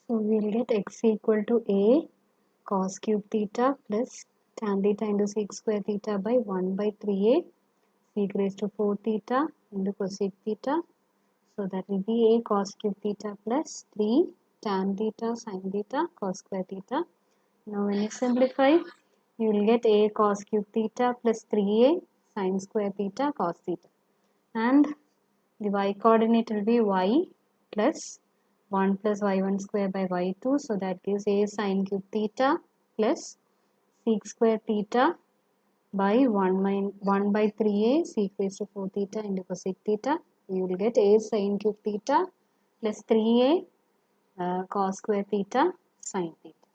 So we'll get x equal to a cos cube theta plus tan theta into sec square theta by 1 by 3a sec raised to 4 theta into cosec theta. So that will be a cos cube theta plus 3 tan theta sin theta cos square theta. Now when you simplify, you will get a cos cube theta plus 3a sin square theta cos theta. And the y coordinate will be y plus 1 plus y1 square by y2. So that gives a sin cube theta plus sec square theta by 1 by 3a sec raised to 4 theta into cosec theta. You will get a sin cube theta plus 3a cos square theta sin theta.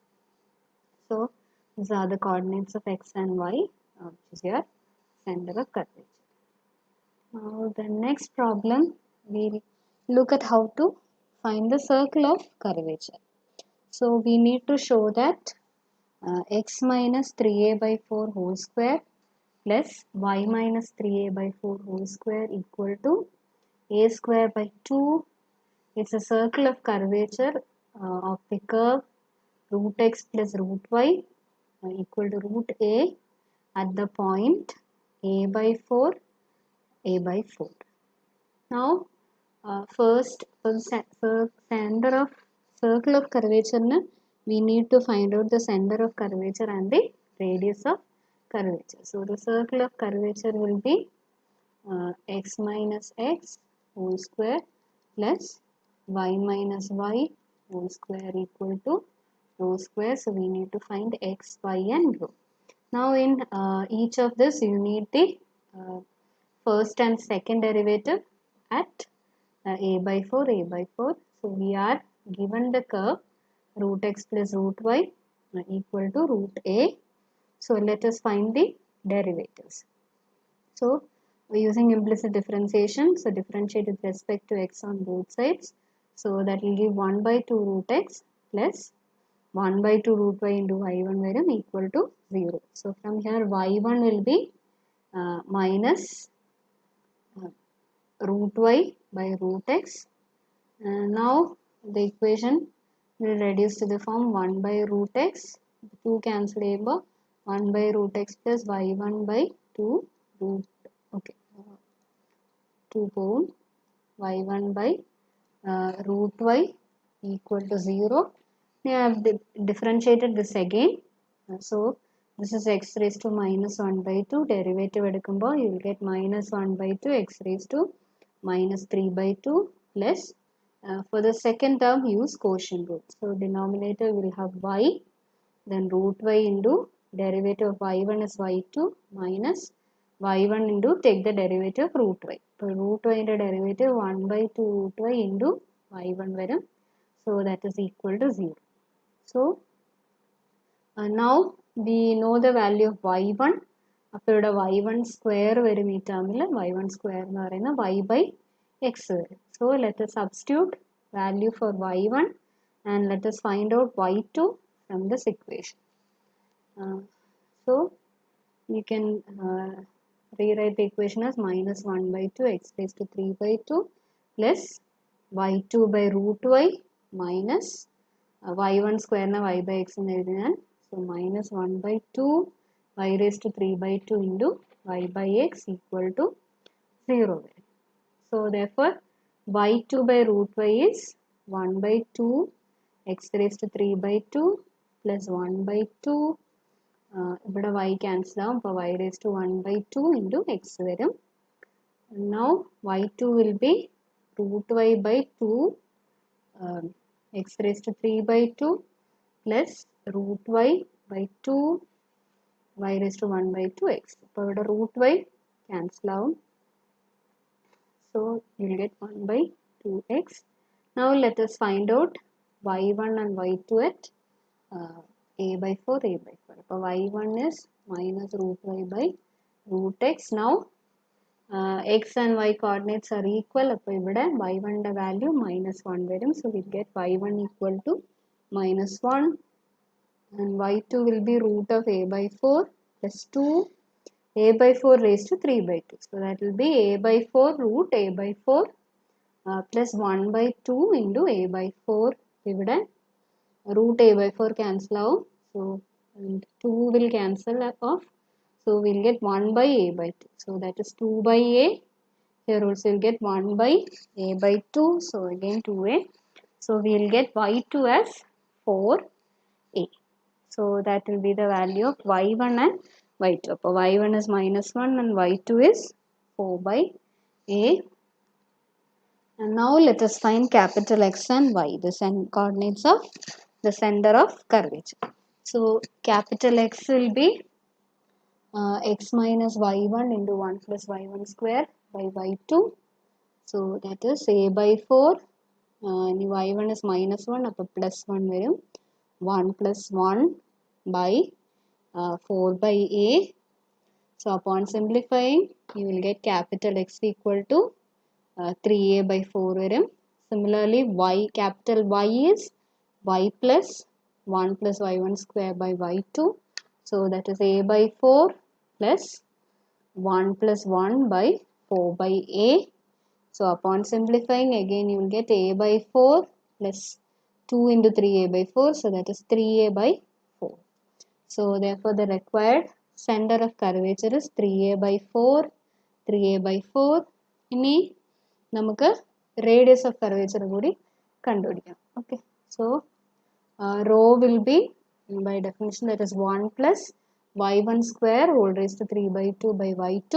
So these are the coordinates of x and y, which is your center of curvature. Now the next problem, we'll look at how to find the circle of curvature. So we need to show that x minus 3a by 4 whole square plus y minus 3a by 4 whole square equal to a square by 2. It's a circle of curvature of the curve root x plus root y equal to root a at the point a by 4, a by 4. Now, first for the center of circle of curvature, we need to find out the center of curvature and the radius of curvature. So, the circle of curvature will be x minus x whole square plus y minus y whole square equal to rho square. So, we need to find x, y and rho. Now, in each of this, you need the first and second derivative at a by 4, a by 4. So, we are given the curve root x plus root y equal to root a. So, let us find the derivatives. So, we are using implicit differentiation. So, differentiate with respect to x on both sides. So, that will give 1 by 2 root x plus 1 by 2 root y into y1 varum equal to 0. So, from here y1 will be minus root y by root x. Now the equation will reduce to the form 1 by root x, 2 cancel above, 1 by root x plus y1 by 2 root, okay, 2 pound y1 by root y equal to 0. We have differentiated this again. So this is x raised to minus 1 by 2. Derivative edukumbo, you will get minus 1 by 2 x raised to minus 3 by 2 plus for the second term use quotient rule. So denominator will have y, then root y into derivative of y1 is y2 minus y1 into take the derivative of root y. So root y into derivative 1 by 2 root y into y1 varum. So that is equal to 0. So now we know the value of y1. അപ്പോൾ ഇവിടെ y1 square വരും ഈ ടേമിൽ y1 square എന്ന് പറയുന്നത് y by x വരും. So let us substitute value for y1 and let us find out y2 from this equation. So you can rewrite the equation as minus 1 by 2 x raised to 3 by 2 plus y2 by root y minus y1 square na y by x എന്ന് എഴുതിയാൽ so minus 1 by 2 y raised to 3 by 2 into y by x equal to 0. So therefore y2 by root y is 1 by 2 x raised to 3 by 2 plus 1 by 2 ഇവിടെ y cancel ആവും അപ്പോൾ y raised to 1 by 2 into x വരും. Now y2 will be root y by 2 x raised to 3 by 2 plus root y by 2 y raised to 1 by 2x. അപ്പോൾ ഇവിടെ root y cancel ആവും. So you will get 1 by 2x. Now let us find out y1 and y2 at a by 4, a by 4. അപ്പോൾ y1 is minus root y by root x. Now x and y coordinates are equal. അപ്പോൾ ഇവിടെ y1 ന്റെ value minus 1 വരും. So we get y1 equal to minus 1 and y2 will be root of a by 4 plus 2 a by 4 raised to 3 by 2. So that will be a by 4 root a by 4 plus 1 by 2 into a by 4 ഇവിടെ root a by 4 cancel out. So and 2 will cancel off. So we'll get 1 by a by 2. So that is 2 by a. Here also you'll get 1 by a by 2. So again 2a. So we'll get y2 as 4a. So that will be the value of y1 and y2. So y1 is minus 1 and y2 is 4 by a. And now let us find capital X and Y, the coordinates of the center of curvature. So capital X will be x minus y1 into 1 plus y1 square by y2. So that is a by 4. And y1 is minus 1, up plus 1 varum. 1 plus 1 by 4 by a. So upon simplifying, you will get capital X equal to 3a by 4 varum. Similarly, capital Y is y plus 1 plus y1 square by y2. So that is a by 4 plus 1 plus 1 by 4 by a. So upon simplifying, again you will get a by 4 plus 2 into 3a by 4. So that is 3a by 4. So therefore the required center of curvature is 3a by 4, 3a by 4. ഇനി നമുക്ക് radius of curvature കൂടി കണ്ടുപിടിക്കാം. Okay. So rho will be, by definition, that is 1 plus y1 square whole raised to 3 by 2 by y2.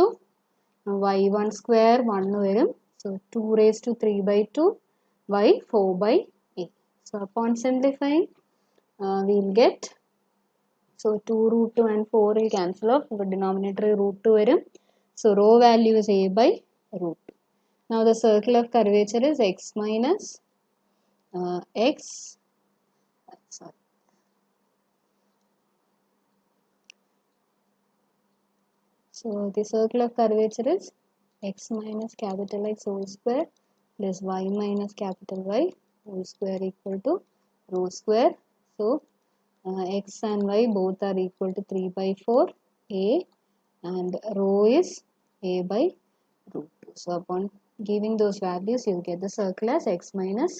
Y1 square 1 varum. So 2 raised to 3 by 2 by 4 by 8. So upon simplifying, we will get, so 2 root 2 and 4 will cancel off. The denominator root 2 varum. So rho value is a by root 2. Now the circle of curvature is x minus x. Sorry. So the circle of curvature is x minus capital X whole square plus y minus capital Y whole square equal to rho square. So x and y both are equal to 3 by 4 a, and rho is a by root 2. So upon giving those values, you get the circle as x minus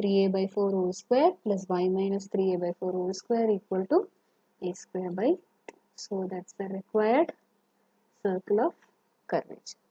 3a by 4 whole square plus y minus 3a by 4 whole square equal to a square by 2. So that's the required circle of curvature.